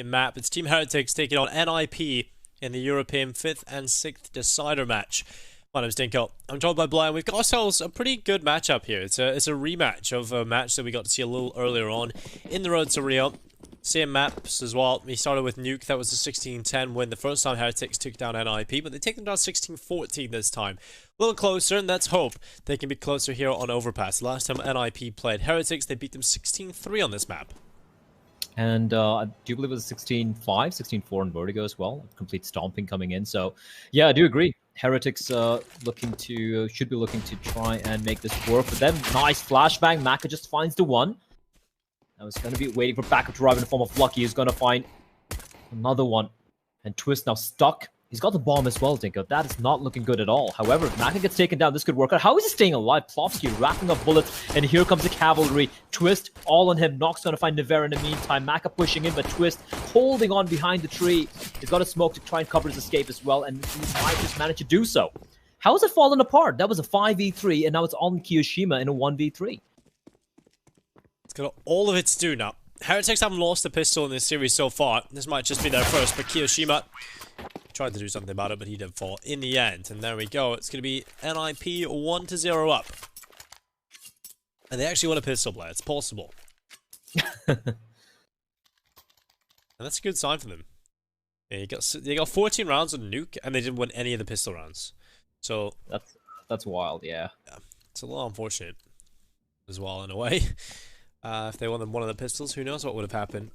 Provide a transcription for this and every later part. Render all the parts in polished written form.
exciting map. It's Team Heretics taking on NIP in the European 5th and 6th decider match. My name's Dinko. I'm joined by Blair, and we've got ourselves a pretty good matchup here. It's a rematch of a match that we got to see a little earlier on in the road to Rio. Same maps as well. We started with Nuke. That was a 16-10 win the first time Heretics took down NIP, but they take them down 16-14 this time. A little closer, and let's hope they can be closer here on Overpass. Last time NIP played Heretics, they beat them 16-3 on this map. And I do believe it was 16-5, 16-4 in Vertigo as well. Complete stomping coming in. So, yeah, I do agree. Heretics should be looking to try and make this work for them. Nice flashbang. Maka just finds the one. I was going to be waiting for backup to arrive in the form of Lucky. He's going to find another one. And Twist now stuck. He's got the bomb as well, Dinko. That is not looking good at all. However, if Maka gets taken down, this could work out. How is he staying alive? Plofsky racking up bullets. And here comes the cavalry. Twist all on him. Nox going to find Nivera in the meantime. Maka pushing in, but Twist holding on behind the tree. He's got a smoke to try and cover his escape as well. And he might just manage to do so. How has it fallen apart? That was a 5v3, and now it's on Kiyoshima in a 1v3. It's got all of its due now. Heretics haven't lost a pistol in this series so far. This might just be their first, but Kiyoshima tried to do something about it, but he did fall in the end. And there we go. It's going to be NIP 1-0 up. And they actually want a pistol play. It's possible. And that's a good sign for them. Yeah, they got 14 rounds on Nuke, and they didn't win any of the pistol rounds. So that's wild, yeah. It's a little unfortunate as well, in a way. If they won one of the pistols, who knows what would have happened.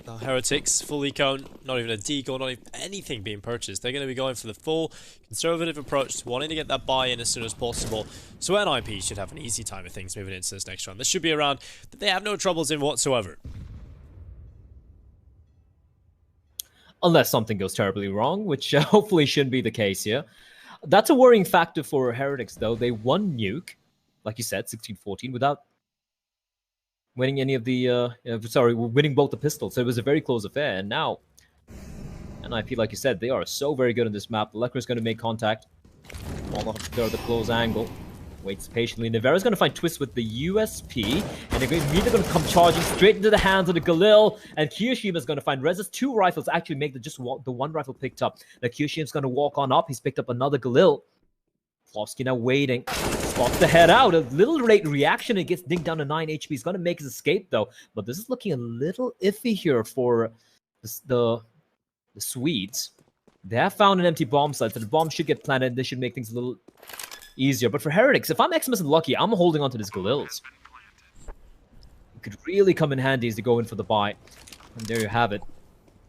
Now, Heretics, full eco, not even a deco, not even anything being purchased. They're going to be going for the full conservative approach, wanting to get that buy-in as soon as possible. So NIP should have an easy time of things moving into this next round. This should be a round that they have no troubles in whatsoever. Unless something goes terribly wrong, which hopefully shouldn't be the case here. That's a worrying factor for Heretics, though. They won Nuke, like you said, 16-14, without winning any of the, winning both the pistols. So it was a very close affair. And now, NIP, like you said, they are so very good on this map. Lekker's going to make contact. All up there at the close angle. Waits patiently. Nivera's going to find Twist with the USP. And they're immediately going to come charging straight into the hands of the Galil. And Kiyoshima's going to find Rez's 2 rifles. Actually make the one rifle picked up. Now Kiyoshima's going to walk on up. He's picked up another Galil. Plofsky now waiting. Spots the head out. A little late reaction. It gets dinked down to 9 HP. He's going to make his escape, though. But this is looking a little iffy here for the Swedes. They have found an empty bomb site, so the bomb should get planted. This should make things a little easier. But for Heretics, if I'm Xmas and Lucky, I'm holding on to this Galils. It could really come in handy as they go in for the buy. And there you have it.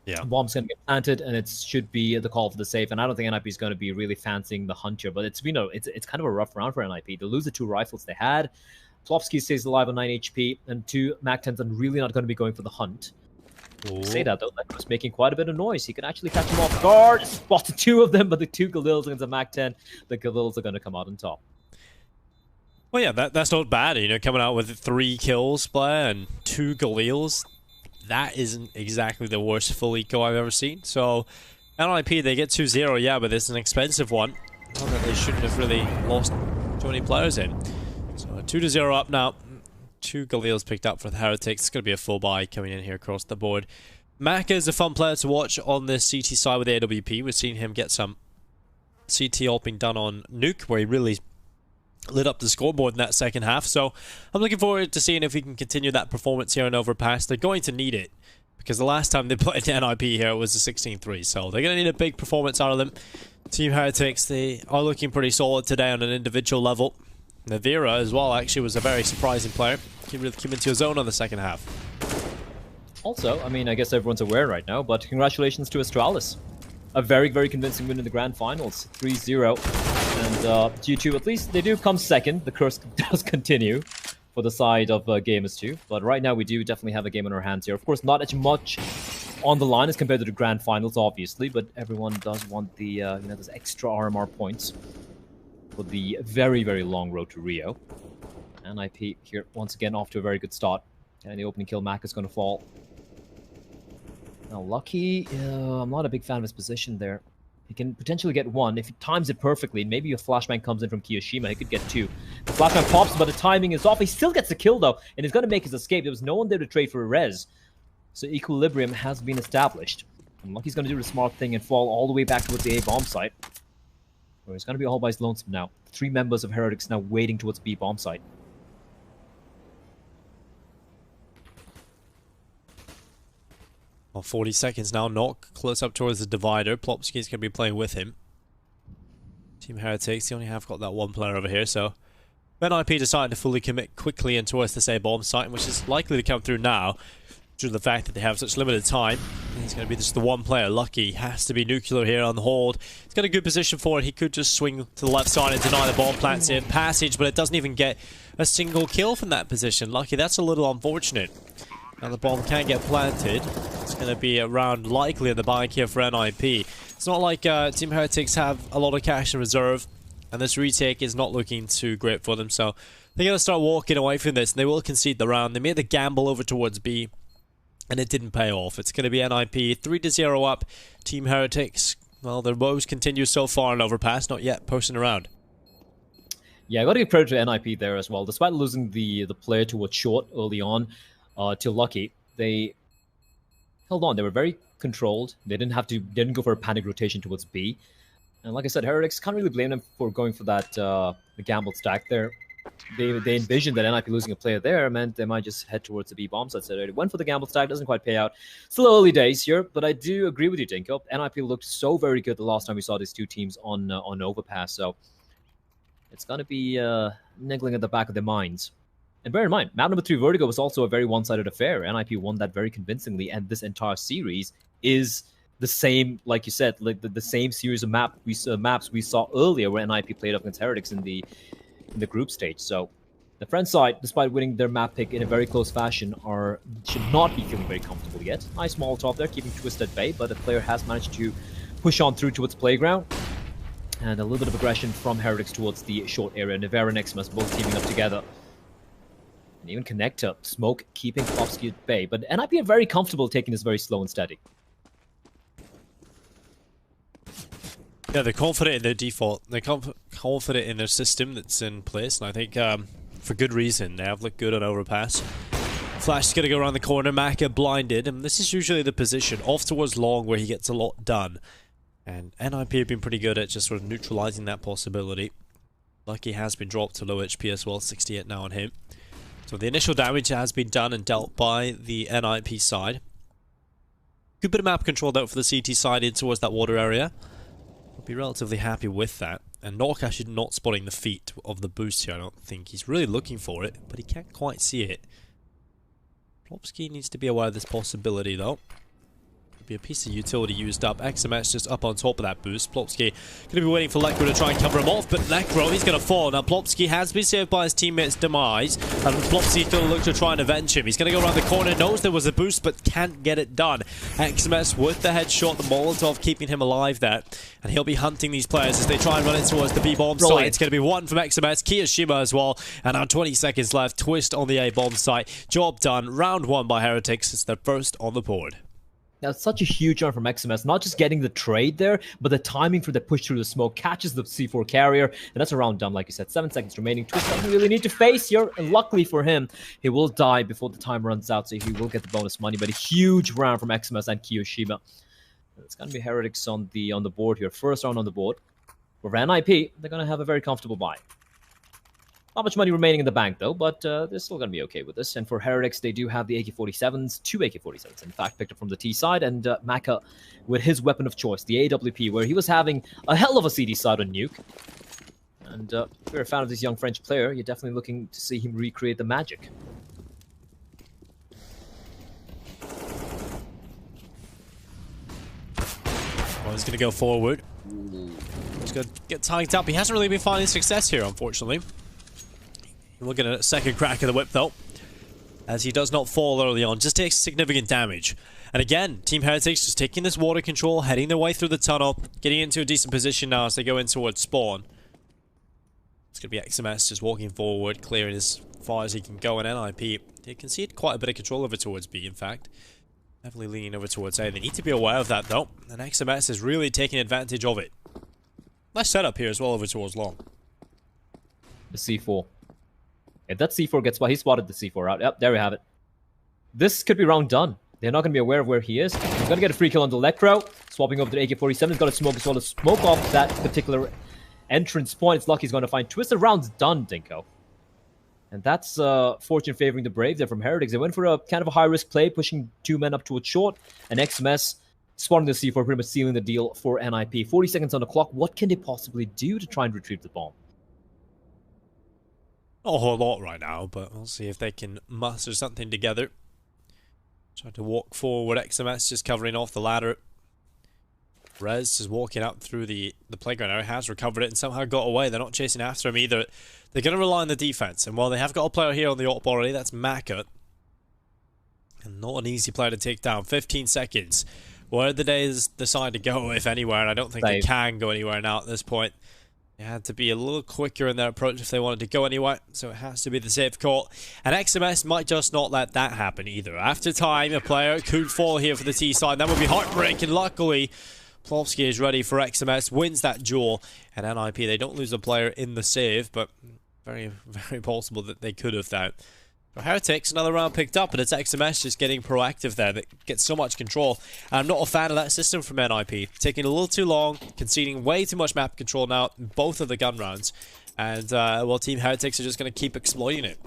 Yeah. Bomb's going to get planted, and it should be the call for the safe. And I don't think NIP is going to be really fancying the Hunter, but it's it's kind of a rough round for NIP. They lose the 2 rifles they had. Plofsky stays alive on 9 HP, and 2 MAC-10s are really not going to be going for the hunt. Say that though, Lekk was making quite a bit of noise. He can actually catch them off guard. Spotted 2 of them, but the 2 Galils against the MAC-10, the Galils are going to come out on top. Well, yeah, that's not bad. You know, coming out with 3 kills, Blair, and 2 Galils. That isn't exactly the worst full eco I've ever seen. So, NIP, they get 2-0, yeah, but it's an expensive one. Not that they shouldn't have really lost too many players in. So, 2-0 up now. 2 Galils picked up for the Heretics. It's going to be a full buy coming in here across the board. Maka is a fun player to watch on the CT side with the AWP. We've seen him get some CT ulting done on Nuke, where he really lit up the scoreboard in that second half. So I'm looking forward to seeing if we can continue that performance here in Overpass. They're going to need it, because the last time they played NIP here was a 16-3. So they're going to need a big performance out of them. Team Heretics, they are looking pretty solid today on an individual level. Nivera as well actually was a very surprising player. He really came into his own on the second half. Also, I mean, I guess everyone's aware right now, but congratulations to Astralis. A very, very convincing win in the Grand Finals, 3-0. And G2, at least they do come second. The curse does continue for the side of Gamers 2. But right now we do definitely have a game in our hands here. Of course, not as much on the line as compared to the Grand Finals, obviously. But everyone does want the, those extra RMR points for the very, very long road to Rio. And NIP here, once again, off to a very good start. And the opening kill, Mac is going to fall. Now, Lucky, I'm not a big fan of his position there. He can potentially get 1. If he times it perfectly, maybe a flashbang comes in from Kiyoshima, he could get 2. The flashbang pops, but the timing is off. He still gets the kill, though, and he's going to make his escape. There was no one there to trade for a res. So equilibrium has been established. And Lucky's going to do the smart thing and fall all the way back towards the A bomb site. Where he's going to be all by his lonesome now. 3 members of Heretics now waiting towards B bomb site. Well, 40 seconds now. Knock close up towards the divider. Plopsky's going to be playing with him. Team Heretics, they only have got that one player over here, so NIP decided to fully commit quickly in towards this A bomb site, which is likely to come through now due to the fact that they have such limited time. And he's going to be just the one player. Lucky has to be nuclear here on the hold. He's got a good position for it. He could just swing to the left side and deny the bomb plants in passage, but it doesn't even get a single kill from that position. Lucky, that's a little unfortunate. Now the bomb can get planted. It's going to be a round likely in the bank here for NIP. It's not like Team Heretics have a lot of cash in reserve, and this retake is not looking too great for them, so they're going to start walking away from this, and they will concede the round. They made the gamble over towards B, and it didn't pay off. It's going to be NIP 3-0 up. Team Heretics, well, their woes continue so far in Overpass, not yet posting around. Yeah, I got to give credit to NIP there as well. Despite losing the player towards short early on, to Lucky, they held on. They were very controlled. They didn't go for a panic rotation towards B. And like I said, Heretics can't really blame them for going for that the gambled stack there. They envisioned that NIP losing a player there meant they might just head towards the B bomb site. So they went for the gambled stack. Doesn't quite pay out. Still early days here, but I do agree with you, Dinko. NIP looked so very good the last time we saw these two teams on Overpass. So it's going to be niggling at the back of their minds. And bear in mind, map number 3 Vertigo was also a very one-sided affair. NIP won that very convincingly, and this entire series is the same, like you said, like the same series of maps we saw earlier where NIP played up against Heretics in the group stage. So the friend side, despite winning their map pick in a very close fashion, should not be feeling very comfortable yet. Nice Molotov there, keeping Twist at bay, but the player has managed to push on through towards playground. And a little bit of aggression from Heretics towards the short area. Nevera and Xmas both teaming up together. And even Connector, Smoke keeping Plopsky at bay. But NIP are very comfortable taking this very slow and steady. Yeah, they're confident in their default. They're confident in their system that's in place. And I think for good reason. They have looked good on Overpass. Flash is going to go around the corner. Maka blinded. And this is usually the position. Off towards long where he gets a lot done. And NIP have been pretty good at just sort of neutralizing that possibility. Lucky has been dropped to low HP as well. 68 now on him. So the initial damage has been done and dealt by the NIP side. Good bit of map control though for the CT side in towards that water area. I'll be relatively happy with that. And Nok actually not spotting the feet of the boost here, I don't think. He's really looking for it, but he can't quite see it. Plopsky needs to be aware of this possibility though. Be a piece of utility used up. XMS just up on top of that boost. Plopsky going to be waiting for Necro to try and cover him off, but Necro, he's going to fall. Now Plopsky has been saved by his teammate's demise, and Plopsky's going to look to try and avenge him. He's going to go around the corner, knows there was a boost, but can't get it done. XMS with the headshot, the Molotov keeping him alive there, and he'll be hunting these players as they try and run in towards the B-bomb site. It's going to be one from XMS, Kiyashima as well, and now 20 seconds left. Twist on the A-bomb site. Job done. Round 1 by Heretics. It's their first on the board. That's such a huge run from XMS, not just getting the trade there, but the timing for the push through the smoke, catches the C4 carrier, and that's a round done, like you said. 7 seconds remaining. Twist doesn't really need to face here, and luckily for him, he will die before the time runs out, so he will get the bonus money, but a huge round from XMS and Kiyoshima. It's going to be Heretics on the board here. First round on the board. For NIP, they're going to have a very comfortable buy. Not much money remaining in the bank, though, but they're still going to be okay with this. And for Heretics, they do have the AK-47s, 2 AK-47s, in fact, picked up from the T side, and Maka with his weapon of choice, the AWP, where he was having a hell of a CD side on Nuke. And if you're a fan of this young French player, you're definitely looking to see him recreate the magic. Well, he's going to go forward. He's going to get tagged up. He hasn't really been finding success here, unfortunately. Looking at a second crack of the whip, though, as he does not fall early on, just takes significant damage. And again, Team Heretics just taking this water control, heading their way through the tunnel, getting into a decent position now as they go in towards spawn. It's going to be XMS just walking forward, clearing as far as he can go, and NIP, they concede quite a bit of control over towards B, in fact. Definitely leaning over towards A. They need to be aware of that, though, and XMS is really taking advantage of it. Nice setup here as well over towards long. The C4. If that C4 gets by, he spotted the C4 out. Yep, there we have it. This could be round done. They're not going to be aware of where he is. He's going to get a free kill on the Electro. Swapping over to the AK-47. He's got to smoke as well to smoke off that particular entrance point. It's lucky he's going to find Twisted rounds done, Dinko. And that's fortune favoring the Brave there from Heretics. They went for a kind of a high-risk play, pushing 2 men up towards short. And XMS spawning the C4, pretty much sealing the deal for NIP. 40 seconds on the clock. What can they possibly do to try and retrieve the bomb? Not a whole lot right now, but we'll see if they can muster something together. Try to walk forward. XMS just covering off the ladder. Rez just walking up through the playground area, has recovered it and somehow got away. They're not chasing after him either. They're going to rely on the defense. And while they have got a player here on the AWP already, that's Maka. And not an easy player to take down. 15 seconds. Where did they decide to go, if anywhere? And I don't think they can go anywhere now at this point. They had to be a little quicker in their approach if they wanted to go anywhere, so it has to be the safe call. And XMS might just not let that happen either. After time, a player could fall here for the T side. That would be heartbreaking. Luckily, Plofsky is ready for XMS, wins that duel. And NIP, they don't lose a player in the save, but very, very possible that they could have that. For Heretics, another round picked up, and it's XMS just getting proactive there that gets so much control. And I'm not a fan of that system from NIP. Taking a little too long, conceding way too much map control now in both of the gun rounds. And, well, Team Heretics are just going to keep exploiting it.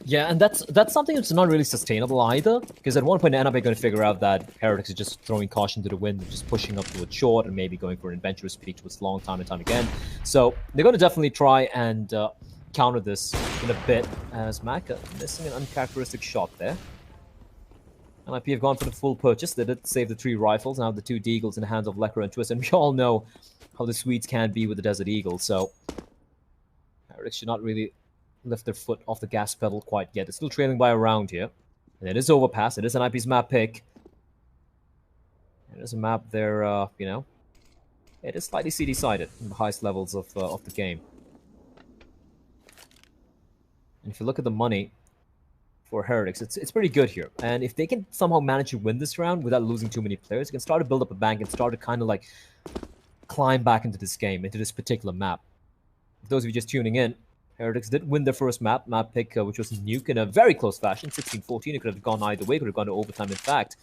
Yeah, and that's something that's not really sustainable either, because at one point NIP are going to figure out that Heretics are just throwing caution to the wind, just pushing up towards short, and maybe going for an adventurous peak towards long time and time again. So they're going to definitely try and counter this in a bit, as Maka missing an uncharacteristic shot there. NIP have gone for the full purchase. They did save the 3 rifles, now the 2 Deagles in the hands of Lecker and Twist, and we all know how the Swedes can be with the Desert Eagle, so Heretics should not really lift their foot off the gas pedal quite yet. It's still trailing by a round here. And it is Overpass. It is NIP's map pick. It is a map there, you know, it is slightly CD-sided in the highest levels of the game. And if you look at the money for Heretics, it's pretty good here. And if they can somehow manage to win this round without losing too many players, you can start to build up a bank and start to kind of like climb back into this game, into this particular map. For those of you just tuning in, Heretics did win their first map pick, which was Nuke, in a very close fashion, 16-14. It could have gone either way, could have gone to overtime, in fact.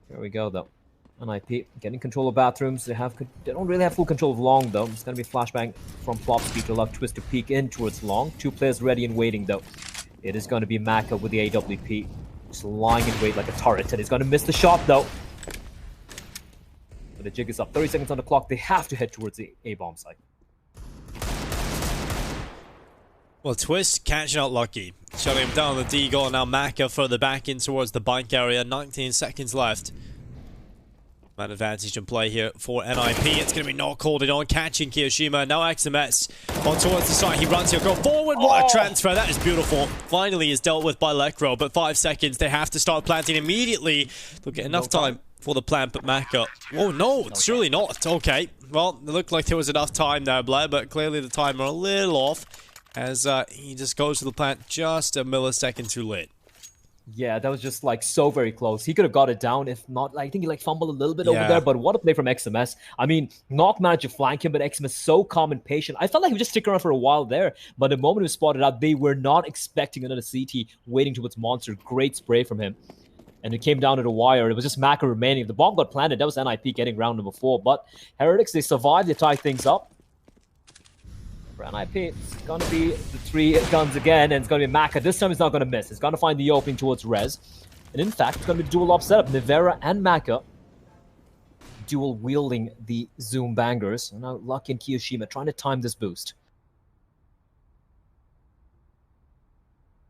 Here we go, though. NIP getting control of bathrooms. They don't really have full control of long, though. It's going to be flashbang from Plopsky to allow Twist to peek in towards long. 2 players ready and waiting, though. It is going to be Maka with the AWP. Just lying in wait like a turret, and he's going to miss the shot, though. But the jig is up. 30 seconds on the clock. They have to head towards the A-bomb site. Well, Twist catching out lucky. Shutting him down the Deagle, now Maka further back in towards the bank area. 19 seconds left. Man advantage in play here for NIP. It's going to be not called it on. Catching Kiyoshima. Now XMS on towards the side. He runs here. Go forward. What a transfer. That is beautiful. Finally is dealt with by Lekro, but 5 seconds. They have to start planting immediately. They'll get enough time for the plant, but Maka. Oh, no. It's surely not. Okay. Well, it looked like there was enough time there, Blair, but clearly the timer a little off, as he just goes to the plant just a millisecond too late. Yeah, that was just like so very close. He could have got it down. If not, I think he like fumbled a little bit over there. But what a play from XMS. I mean, Knock managed to flank him, but XMS so calm and patient. I felt like he would just stick around for a while there. But the moment he was spotted out, they were not expecting another CT waiting towards Monster. Great spray from him. And it came down to the wire. It was just Maka remaining. If the bomb got planted, that was NIP getting round number 4. But Heretics, they survived. They tied things up. For NIP, it's going to be the 3 guns again, and it's going to be Maka. This time, it's not going to miss. It's going to find the opening towards Rez. And in fact, it's going to be dual op setup. Nivera and Maka dual wielding the Zoom bangers. And now Lucky and Kiyoshima trying to time this boost.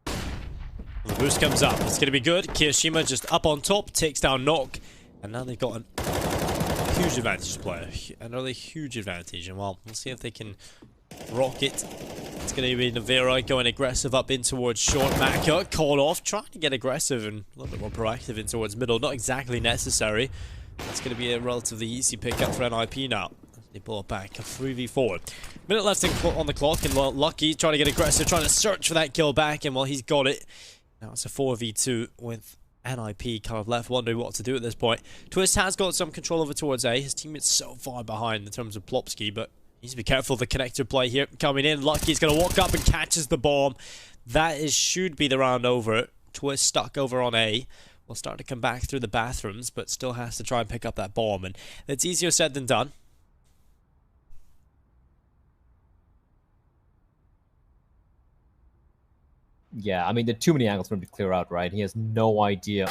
The boost comes up. It's going to be good. Kiyoshima just up on top, takes down Knock. And now they've got a huge advantage player. Another huge advantage. And well, we'll see if they can rock it. It's going to be Nivera going aggressive up in towards short. Maka called off, trying to get aggressive and a little bit more proactive in towards middle. Not exactly necessary. It's going to be a relatively easy pickup for NIP now. They pull it back, a 3v4. Minute left on the clock, and Lucky trying to get aggressive, trying to search for that kill back, and well, he's got it. Now it's a 4v2 with NIP kind of left wondering what to do at this point. Twist has got some control over towards A. His teammate's so far behind in terms of Plopsky, but needs to be careful of the connector play here. Coming in, Lucky's going to walk up and catches the bomb. That should be the round over. Twist stuck over on A. Will start to come back through the bathrooms, but still has to try and pick up that bomb. And it's easier said than done. Yeah, I mean, there are too many angles for him to clear out, right? He has no idea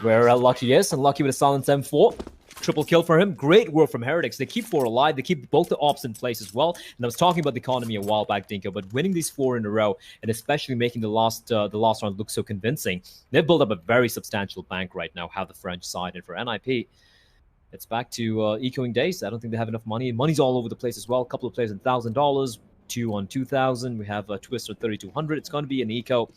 where Lucky is, and Lucky with a silent M4. Triple kill for him. Great work from Heretics. They keep 4 alive. They keep both the ops in place as well. And I was talking about the economy a while back, Dinko, but winning these 4 in a row, and especially making the last round look so convincing, they've built up a very substantial bank right now, how the French side. And for NIP, it's back to ecoing days. I don't think they have enough money. Money's all over the place as well. A couple of players at $1,000, 2 on 2,000. We have a Twist at 3,200. It's going to be an eco.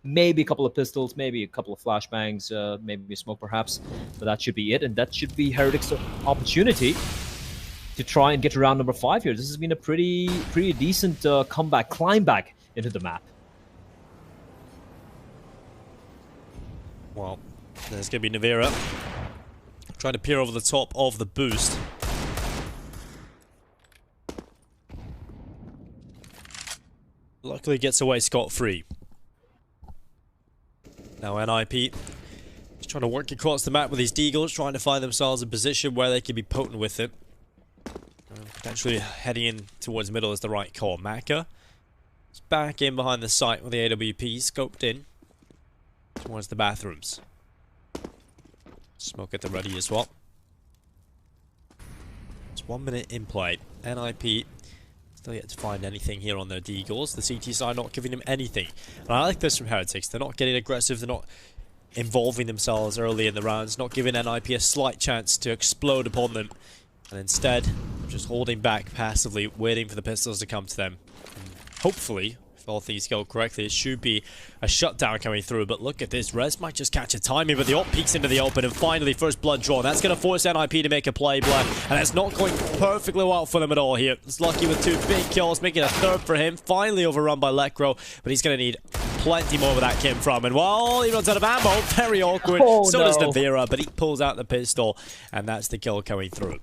Maybe a couple of pistols, maybe a couple of flashbangs, maybe a smoke perhaps, but that should be it. And that should be Heretics' opportunity to try and get to round number 5 here. This has been a pretty decent comeback, climb back into the map. Well, there's going to be Navira trying to peer over the top of the boost. Luckily gets away scot-free. Now NIP is trying to work across the map with these deagles, trying to find themselves a position where they can be potent with it. Potentially heading in towards middle is the right call. Maka is back in behind the site with the AWP, scoped in towards the bathrooms. Smoke at the ready as well. It's 1 minute in play. NIP still yet to find anything here on their deagles. The CT side not giving them anything. And I like this from Heretics. They're not getting aggressive. They're not involving themselves early in the rounds. Not giving NIP a slight chance to explode upon them. And instead, just holding back passively, waiting for the pistols to come to them. And hopefully, if all things go correctly, it should be a shutdown coming through. But look at this. Rez might just catch a timing, but the op peeks into the open. And finally, first blood drawn. That's going to force NIP to make a play, Black. And that's not going perfectly well for them at all here. It's Lucky with 2 big kills, making a 3rd for him. Finally overrun by Lekro, but he's going to need plenty more where that came from. And well, he runs out of ammo. Very awkward. So does Navira, but he pulls out the pistol. And that's the kill coming through.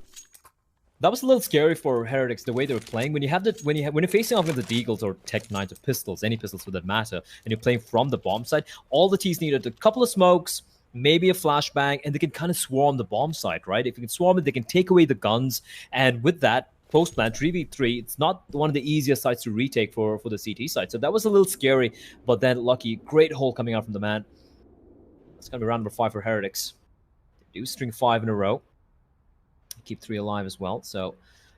That was a little scary for Heretics, the way they were playing. When you're facing off with the Deagles or Tech 9s or pistols, any pistols for that matter, and you're playing from the bomb side, all the T's needed a couple of smokes, maybe a flashbang, and they can kind of swarm the bomb side, right? If you can swarm it, they can take away the guns, and with that, post-plant 3v3, it's not one of the easiest sites to retake for the CT side. So that was a little scary, but then Lucky, great hole coming out from the man. It's going to be round number 5 for Heretics. They do string 5 in a row. Keep 3 alive as well, so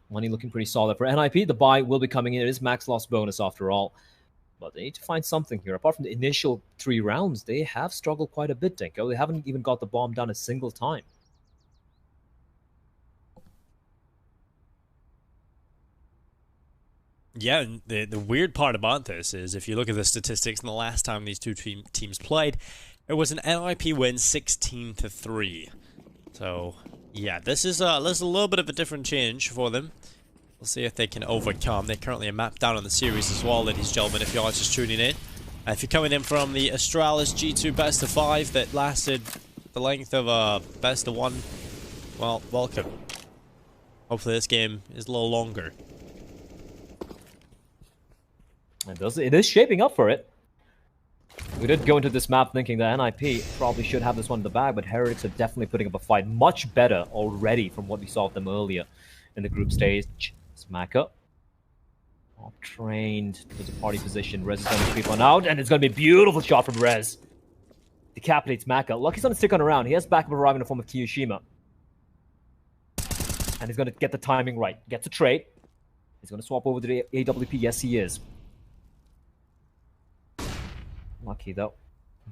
money looking pretty solid for NIP. The buy will be coming in. It is max loss bonus after all, but they need to find something here. Apart from the initial 3 rounds, they have struggled quite a bit, Dinko. They haven't even got the bomb down a single time. Yeah, and the weird part about this is if you look at the statistics, and the last time these two teams played, it was an NIP win 16-3. So yeah, this is a little bit of a different change for them. We'll see if they can overcome. They currently are mapped down on the series as well, ladies and gentlemen, if you are just tuning in. If you're coming in from the Astralis G2 best of 5 that lasted the length of a best of 1, well, welcome. Hopefully this game is a little longer. It is shaping up for it. We did go into this map thinking that NIP probably should have this one in the bag, but Heretics are definitely putting up a fight. Much better already from what we saw of them earlier in the group stage. Smack up. All trained towards a party position. Rez is going to creep on out, and it's going to be a beautiful shot from Rez. Decapitates Maka. Lucky's going to stick on around. He has backup arriving in the form of Kiyoshima. And he's going to get the timing right. Gets a trade. He's going to swap over to the AWP. Yes, he is. Lucky though,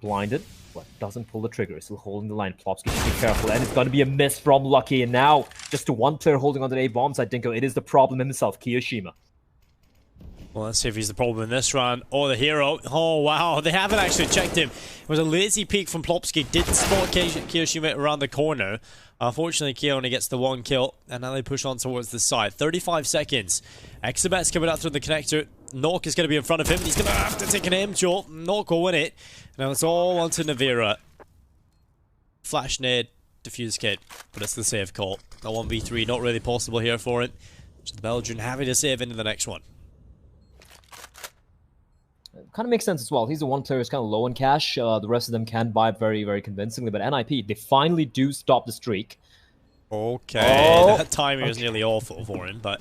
blinded, but doesn't pull the trigger. He's still holding the line. Plopsky, just be careful, and it's going to be a miss from Lucky. And now, just to one player holding on to the A bomb side, Dinko, it is the problem himself, Kiyoshima. Well, let's see if he's the problem in this round, or the hero. Oh, wow, they haven't actually checked him. It was a lazy peek from Plopsky, did spot Kiyoshima around the corner. Unfortunately, Kyo only gets the 1 kill, and now they push on towards the side. 35 seconds. Exabet's coming out through the connector. Nok is going to be in front of him. He's going to have to take an aim shot. Nok will win it. Now it's all onto Navira. Flash nade, defuse kit, but it's the save call. A 1v3, not really possible here for it. So the Belgian having to save into the next one. Kind of makes sense as well. He's the one player who's kind of low in cash. The rest of them can buy very, very convincingly. But NIP, they finally do stop the streak. Okay, that timing was nearly awful for him, but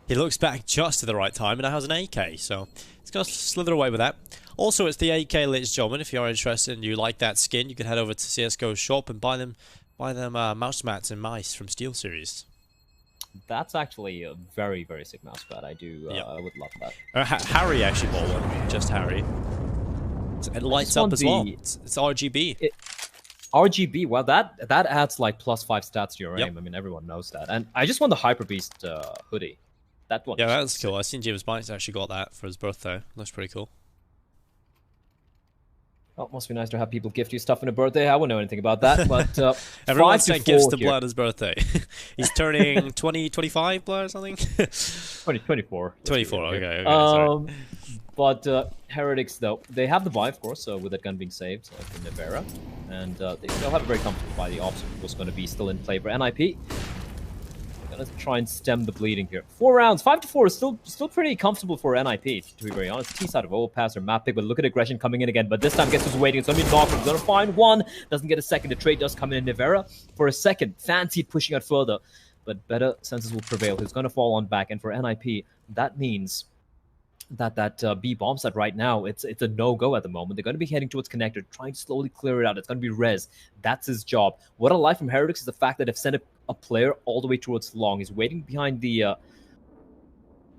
he looks back just at the right time and now has an AK, so he's going to slither away with that. Also, it's the AK, ladies and gentlemen. If you're interested and you like that skin, you can head over to CSGO shop and buy them mouse mats and mice from SteelSeries. That's actually a very, very sick mouse pad. I do, I would love that. Harry actually bought one, just Harry. It lights up as well. It's RGB. RGB, well, that adds like +5 stats to your aim. I mean, everyone knows that. And I just want the Hyper Beast hoodie. That one. Yeah, that's cool. I've seen James Bytes actually got that for his birthday. Looks pretty cool. Oh, must be nice to have people gift you stuff on a birthday. I wouldn't know anything about that, but everyone sent gifts to Blood his birthday. He's turning 25, Blood, or something? 24. 24, okay, sorry. But Heretics, though, they have the buy, of course, with that gun being saved from Nevera. And they still have a very comfortable buy. The obstacle was going to be still in play for NIP. Gonna try and stem the bleeding here. 4 rounds, 5-4 is still pretty comfortable for NIP, to be very honest. T side of overpass or map pick, but look at aggression coming in again. But this time, guess who's waiting? It's gonna be Knocker. He's gonna find one. Doesn't get a second. The trade does come in Nevera for a second. Fancied pushing out further, but better senses will prevail. He's gonna fall on back, and for NIP, that means that B bomb site right now, it's a no-go at the moment. They're going to be heading towards connector, trying to slowly clear it out. It's going to be Rez. That's his job. What I like from Heretics is the fact that they've sent a player all the way towards long. He's waiting behind the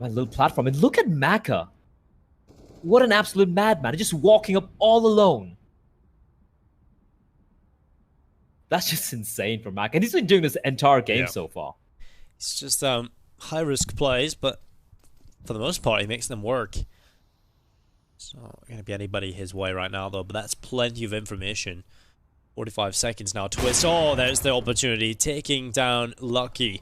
my little platform. And look at Maka. What an absolute madman. Just walking up all alone. That's just insane for Maka. And he's been doing this entire game so far. It's just high-risk plays, but for the most part, he makes them work. It's not going to be anybody his way right now, though, but that's plenty of information. 45 seconds now. Twist. Oh, there's the opportunity. Taking down Lucky.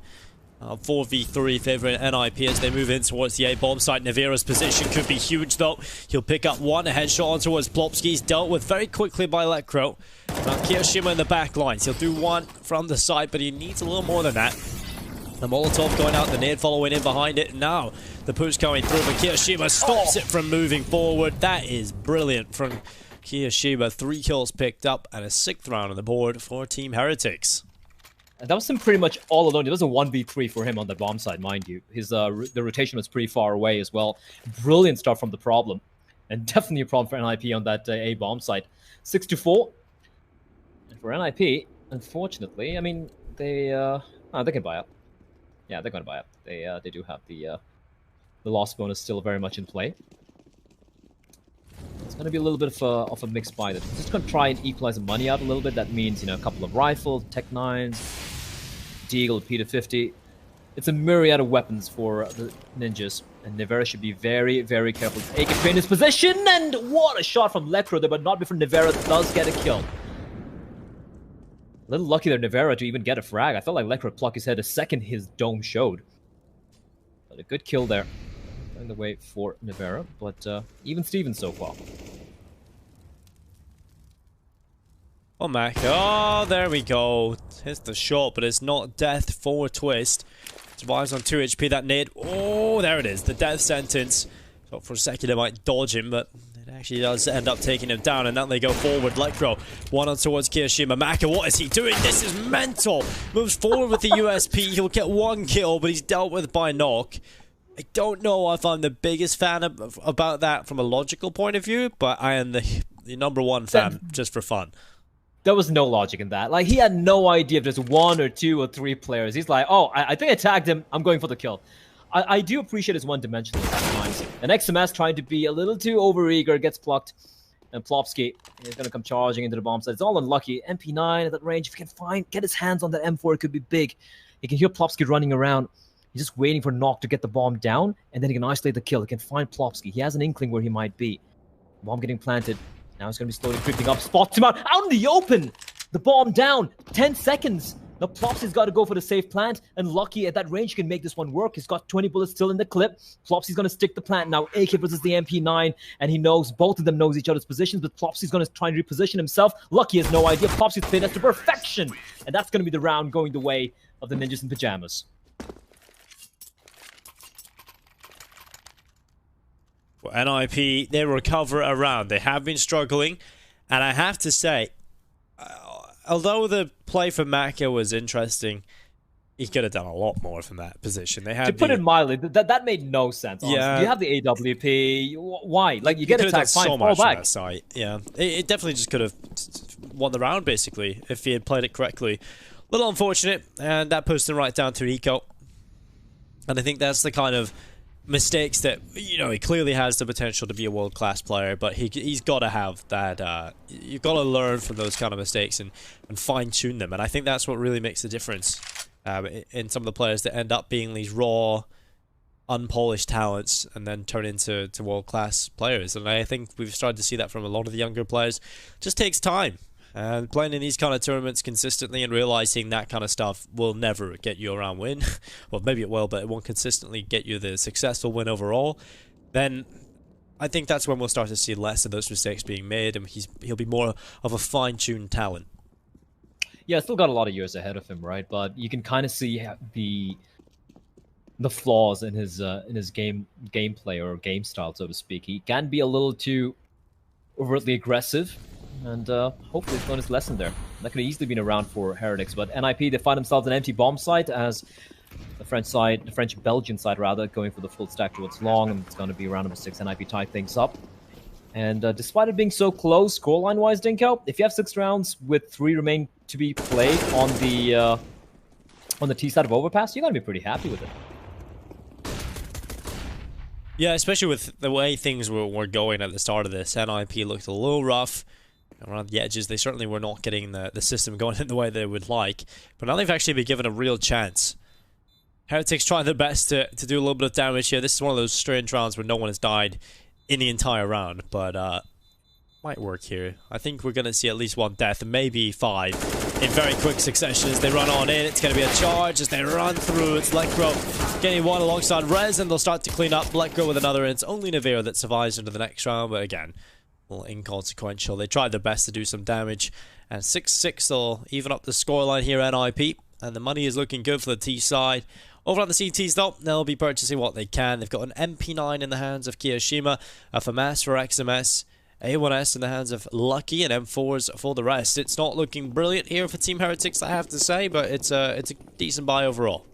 4v3 favoring NIP as they move in towards the A-bomb site. Nevera's position could be huge, though. He'll pick up one. A headshot on towards Plopsky. He's dealt with very quickly by Lekro. Now, Kiyoshima in the back lines. He'll do one from the side, but he needs a little more than that. The Molotov going out, the nade following in behind it. Now the push going through, but Kiyoshima stops it from moving forward. That is brilliant from Kiyoshima. 3 kills picked up and a 6th round on the board for Team Heretics. And that was him pretty much all alone. It was a 1v3 for him on the bomb side, mind you. His the rotation was pretty far away as well. Brilliant start from the problem. And definitely a problem for NIP on that A bomb site. 6-4. And for NIP, unfortunately, I mean, they can buy up. Yeah, they're going to buy up. They do have the loss bonus still very much in play. It's going to be a little bit of a mixed buy. They're just going to try and equalize the money out a little bit. That means, a couple of rifles, Tech 9s, Deagle, P250. It's a myriad of weapons for the ninjas. And Nevera should be very, very careful. AK in his position, and what a shot from Lekro there, but not before Nevera does get a kill. A little lucky there, Nevera, to even get a frag. I felt like Lekra plucked his head the second his dome showed. But a good kill there. Going the way for Nevera, but even Steven so far. Oh, Mac. Oh, there we go. Hits the shot, but it's not death for Twist. Survives on 2 HP, that nade. Oh, there it is. The death sentence. Thought for a second it might dodge him, but it actually does end up taking him down, and now they go forward. Lekro, one on towards Kiyoshima. Maka, what is he doing? This is mental. Moves forward with the USP. He'll get 1 kill, but he's dealt with by knock. I don't know if I'm the biggest fan about that from a logical point of view, but I am the #1 fan just for fun. There was no logic in that. Like, he had no idea if there's 1 or 2 or 3 players. He's like, oh, I think I tagged him. I'm going for the kill. I do appreciate his one-dimensional at times. And XMS trying to be a little too overeager, gets plucked. And Plopsky is going to come charging into the bomb site. It's all unlucky. MP9 at that range. If he can get his hands on that M4, it could be big. You can hear Plopsky running around. He's just waiting for Knock to get the bomb down, and then he can isolate the kill. He can find Plopsky. He has an inkling where he might be. Bomb getting planted. Now he's going to be slowly creeping up. Spots him out in the open. The bomb down. 10 seconds. Now Plopsy's got to go for the safe plant, and Lucky at that range can make this one work. He's got 20 bullets still in the clip. Plopsy's going to stick the plant now. AK versus the MP9, and he knows, both of them knows each other's positions, but Plopsy's going to try and reposition himself. Lucky has no idea. Plopsy's played that to perfection, and that's going to be the round going the way of the Ninjas in Pyjamas. Well, NIP, they recover around. They have been struggling, and I have to say, although the play for Maka was interesting, he could have done a lot more from that position. They had to put it mildly, that made no sense. Honestly. Yeah, you have the AWP. Why? Like you get attacked, fine, so fall much back. From that site. Yeah, it definitely just could have won the round basically if he had played it correctly. A little unfortunate, and that pushed him right down to eco. And I think that's the kind of mistakes that, you know, he clearly has the potential to be a world-class player, but he's got to have that, you've got to learn from those kind of mistakes and fine-tune them, and I think that's what really makes the difference in some of the players that end up being these raw, unpolished talents and then turn into world-class players, and I think we've started to see that from a lot of the younger players. It just takes time. And playing in these kind of tournaments consistently and realizing that kind of stuff will never get you a round win. Well, maybe it will, but it won't consistently get you the successful win overall. Then I think that's when we'll start to see less of those mistakes being made, and he'll be more of a fine-tuned talent. Yeah, still got a lot of years ahead of him, right? But you can kind of see the flaws in his gameplay or game style, so to speak. He can be a little too overtly aggressive. And hopefully it's learned his lesson there. That could have easily been a round for Heretics, but NIP, they find themselves an empty bomb site as the French-Belgian side rather, going for the full stack towards long, and it's going to be round number 6. NIP tie things up. And despite it being so close, scoreline-wise, Dinko, if you have 6 rounds with 3 remaining to be played on the T side of Overpass, you're going to be pretty happy with it. Yeah, especially with the way things were going at the start of this. NIP looked a little rough around the edges. They certainly were not getting the system going in the way they would like. But now they've actually been given a real chance. Heretics trying their best to do a little bit of damage here. This is one of those strange rounds where no one has died in the entire round. But might work here. I think we're going to see at least 1 death and maybe 5 in very quick succession as they run on in. It's going to be a charge as they run through. It's Lekro getting one alongside Rez, and they'll start to clean up. Lekro with another, and it's only Navira that survives into the next round. But again, well, inconsequential. They tried their best to do some damage, and 6-6 will even up the scoreline here at NIP, and the money is looking good for the T side. Over on the CTs though, they'll be purchasing what they can. They've got an MP9 in the hands of Kiyoshima, a FAMAS for XMS, A1S in the hands of Lucky, and M4s for the rest. It's not looking brilliant here for Team Heretics, I have to say, but it's a decent buy overall.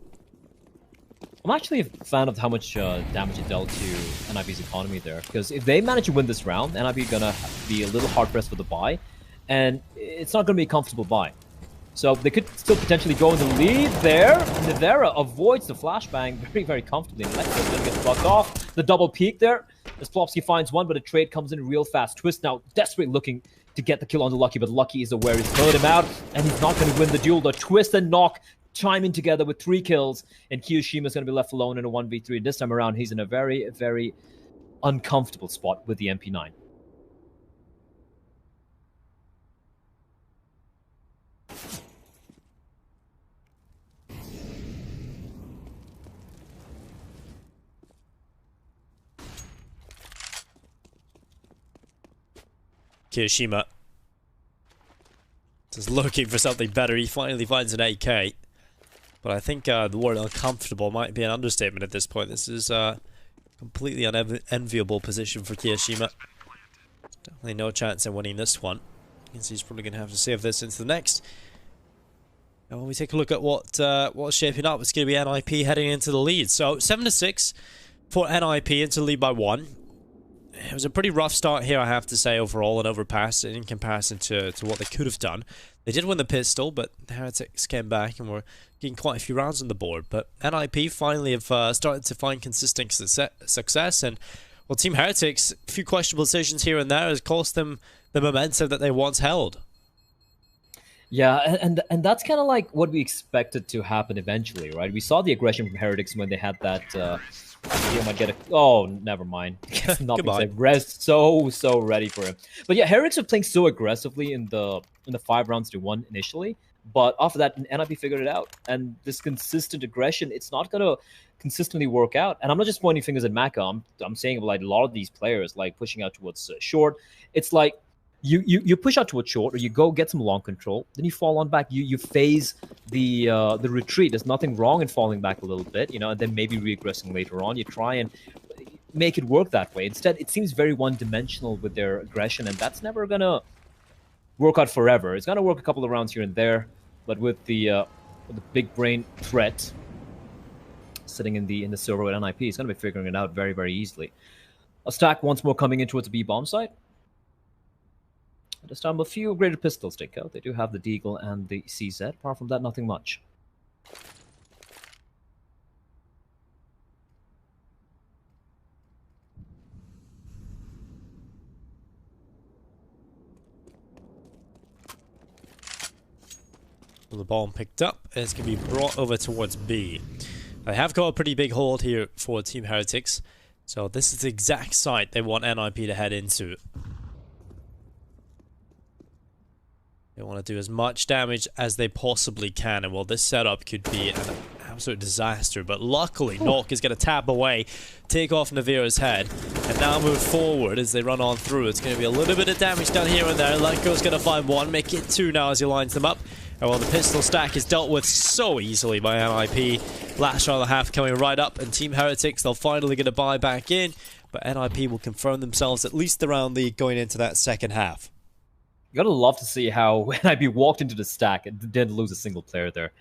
I'm actually a fan of how much damage it dealt to NIP's economy there, because if they manage to win this round, NIP are going to be a little hard-pressed for the buy, and it's not going to be a comfortable buy. So they could still potentially go in the lead there. Nivera avoids the flashbang very, very comfortably. Lekro's going to get fucked off. The double peek there, as Plopsky finds one, but a trade comes in real fast. Twist now desperately looking to get the kill on the Lucky, but Lucky is aware he's heard him out, and he's not going to win the duel. The Twist and Knock chiming together with 3 kills, and Kiyoshima is going to be left alone in a 1v3. This time around, he's in a very, very uncomfortable spot with the MP9. Kiyoshima just looking for something better. He finally finds an AK. But I think the word uncomfortable might be an understatement at this point. This is a completely unenviable position for Kiyoshima. Definitely no chance in winning this one. He's probably going to have to save this into the next. And when we take a look at what's shaping up, it's going to be NIP heading into the lead. So 7-6 for NIP into the lead by 1. It was a pretty rough start here, I have to say, overall, and Overpass in comparison to what they could have done. They did win the pistol, but the Heretics came back and were getting quite a few rounds on the board. But NIP finally have started to find consistent success, and, well, Team Heretics, a few questionable decisions here and there has cost them the momentum that they once held. Yeah, and that's kind of like what we expected to happen eventually, right? We saw the aggression from Heretics when they had that... you might get a... Oh, never mind. Nothing. Rez so ready for him. But yeah, Heretics are playing so aggressively in the 5 rounds to 1 initially, but after that, NIP figured it out. And this consistent aggression, it's not going to consistently work out. And I'm not just pointing fingers at Maka. I'm saying like a lot of these players, like pushing out towards short. It's like you push out towards short, or you go get some long control, then you fall on back. You phase the retreat. There's nothing wrong in falling back a little bit, you know, and then maybe regressing later on. You try and make it work that way. Instead, it seems very one-dimensional with their aggression, and that's never gonna work out forever. It's gonna work a couple of rounds here and there, but with the big brain threat sitting in the server with NIP, he's gonna be figuring it out very, very easily. A stack once more coming in towards the B bomb site. This time a few upgraded pistols take out. They do have the Deagle and the CZ. Apart from that, nothing much. The bomb picked up, and it's going to be brought over towards B. They have got a pretty big hold here for Team Heretics, so this is the exact site they want NIP to head into. They want to do as much damage as they possibly can, and well, this setup could be an absolute disaster, but luckily Nok is going to tap away, take off Navira's head, and now move forward as they run on through. It's going to be a little bit of damage down here and there. Lenko's going to find one, make it two now as he lines them up. And well, the pistol stack is dealt with so easily by NIP. Last round of the half coming right up, and Team Heretics, they're finally going to buy back in, but NIP will confirm themselves at least the round lead going into that second half. You gotta love to see how NIP walked into the stack and didn't lose a single player there.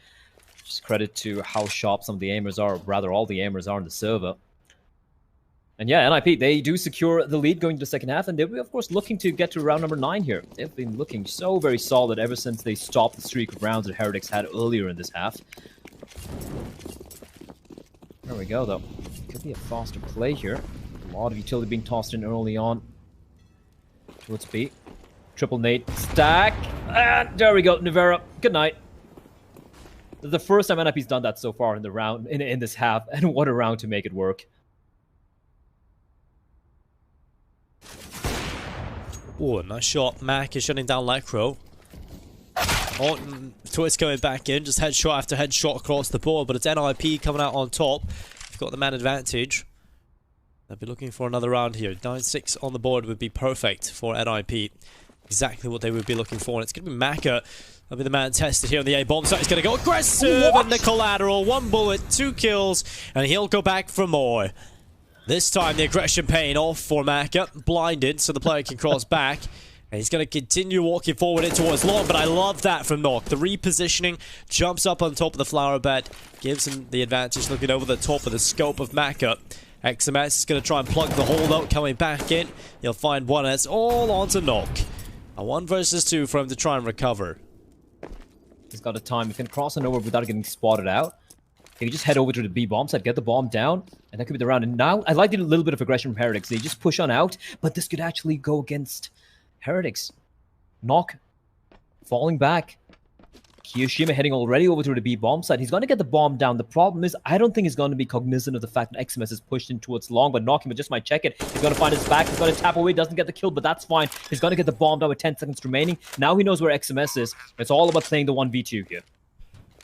Just credit to how sharp some of the aimers are, or rather all the aimers are in the server. And yeah, NIP, they do secure the lead going to the second half, and they'll be, of course, looking to get to round number 9 here. They've been looking so very solid ever since they stopped the streak of rounds that Heretics had earlier in this half. There we go, though. Could be a faster play here. A lot of utility being tossed in early on towards B. Triple nade stack, and there we go, Navera. Good night. This is the first time NIP's done that so far in the round, in this half, and what a round to make it work. Oh, nice shot. Mac is shutting down Lecro. Oh, Twit's coming back in, just headshot after headshot across the board, but it's NIP coming out on top. They've got the man advantage. They'll be looking for another round here. 9-6 on the board would be perfect for NIP. Exactly what they would be looking for, and it's going to be Maka. That'll be the man tested here on the A-bomb site. He's going to go aggressive and the collateral. 1 bullet, 2 kills, and he'll go back for more. This time the aggression paying off for Maka. Blinded, so the player can cross back. And he's going to continue walking forward in towards long, but I love that from Nok. The repositioning, jumps up on top of the flower bed, gives him the advantage looking over the top of the scope of Maka. XMS is going to try and plug the hole out, coming back in. He'll find one, and it's all onto Nok. A 1 versus 2 for him to try and recover. He's got a time. He can cross and over without getting spotted out. He can just head over to the B bomb site, get the bomb down, and that could be the round. And now, I like a little bit of aggression from Heretics. They just push on out, but this could actually go against Heretics. Nok falling back. Kiyoshima heading already over to the B bomb site. He's going to get the bomb down. The problem is, I don't think he's going to be cognizant of the fact that XMS is pushed in towards long, but Nok just might check it. He's going to find his back. He's going to tap away. Doesn't get the kill, but that's fine. He's going to get the bomb down with 10 seconds remaining. Now he knows where XMS is. It's all about playing the 1v2 here.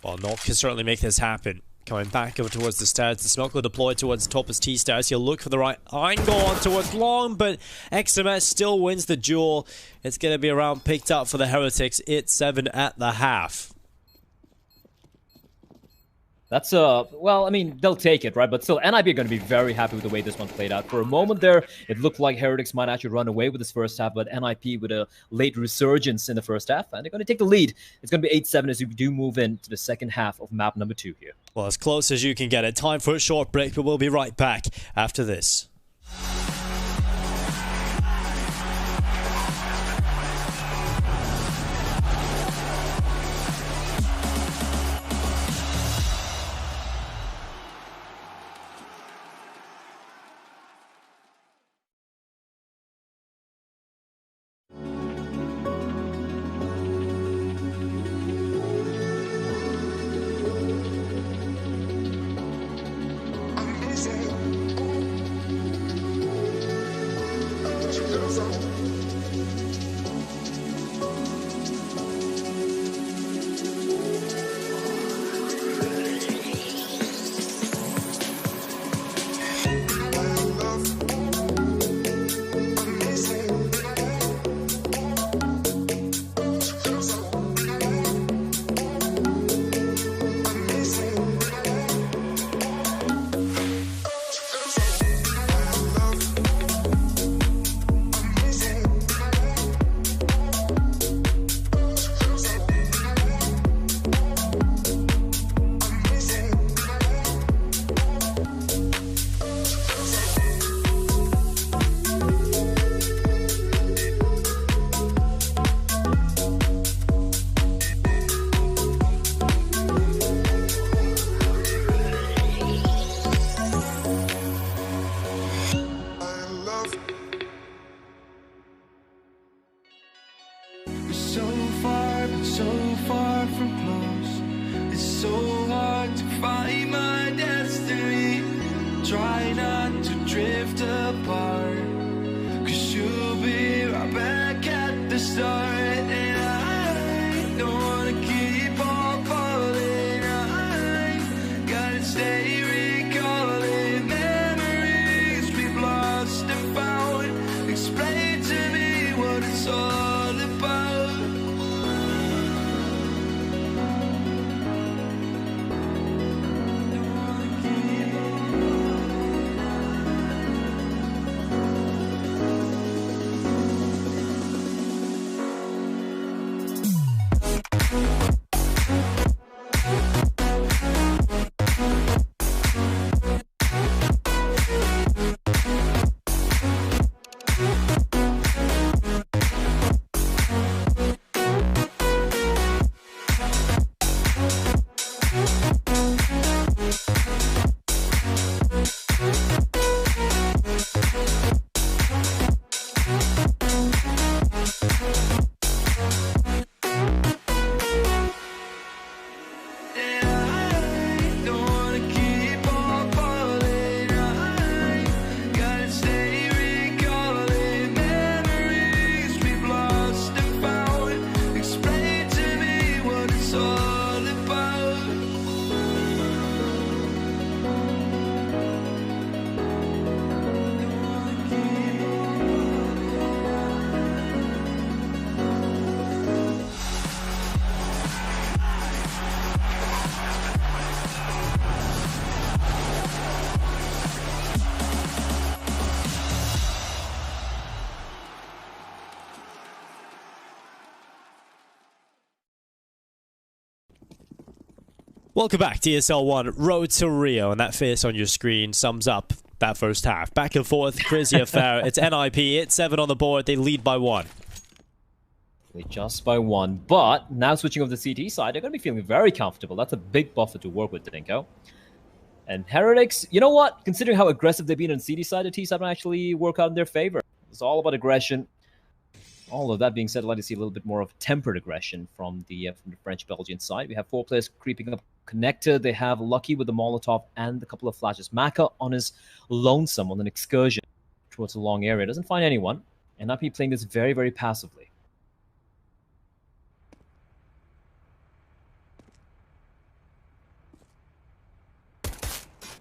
Well, Nok can certainly make this happen. Coming back over towards the stairs. The smoke will deploy towards the top as T-stairs. He'll look for the right angle on towards long, but XMS still wins the duel. It's going to be a round picked up for the Heretics. It's 7 at the half. That's, well, I mean, they'll take it, right? But still, NIP are going to be very happy with the way this one played out. For a moment there, it looked like Heretics might actually run away with this first half, but NIP with a late resurgence in the first half, and they're going to take the lead. It's going to be 8-7 as we do move into the second half of map number 2 here. Well, as close as you can get it. Time for a short break, but we'll be right back after this. so far from close. It's so hard to find my destiny. Try not to drift apart, 'cause you'll be right back at the start. And I don't wanna keep on falling. I gotta stay recalling memories we've lost and found. Explain to me what it's all about. Welcome back to ESL 1 Road to Rio, and that face on your screen sums up that first half. Back and forth, crazy affair. It's NIP, it's 7 on the board, they lead by 1. Just by 1, but now switching over to the CT side, they're going to be feeling very comfortable. That's a big buffer to work with, Dinko. And Heretics, you know what? Considering how aggressive they've been on the CT side, the T side might actually work out in their favor. It's all about aggression. All of that being said, I'd like to see a little bit more of tempered aggression from the French-Belgian side. We have 4 players creeping up connected. They have Lucky with the Molotov and a couple of flashes. Maka on his lonesome on an excursion towards a long area. Doesn't find anyone. And NIP playing this very, very passively.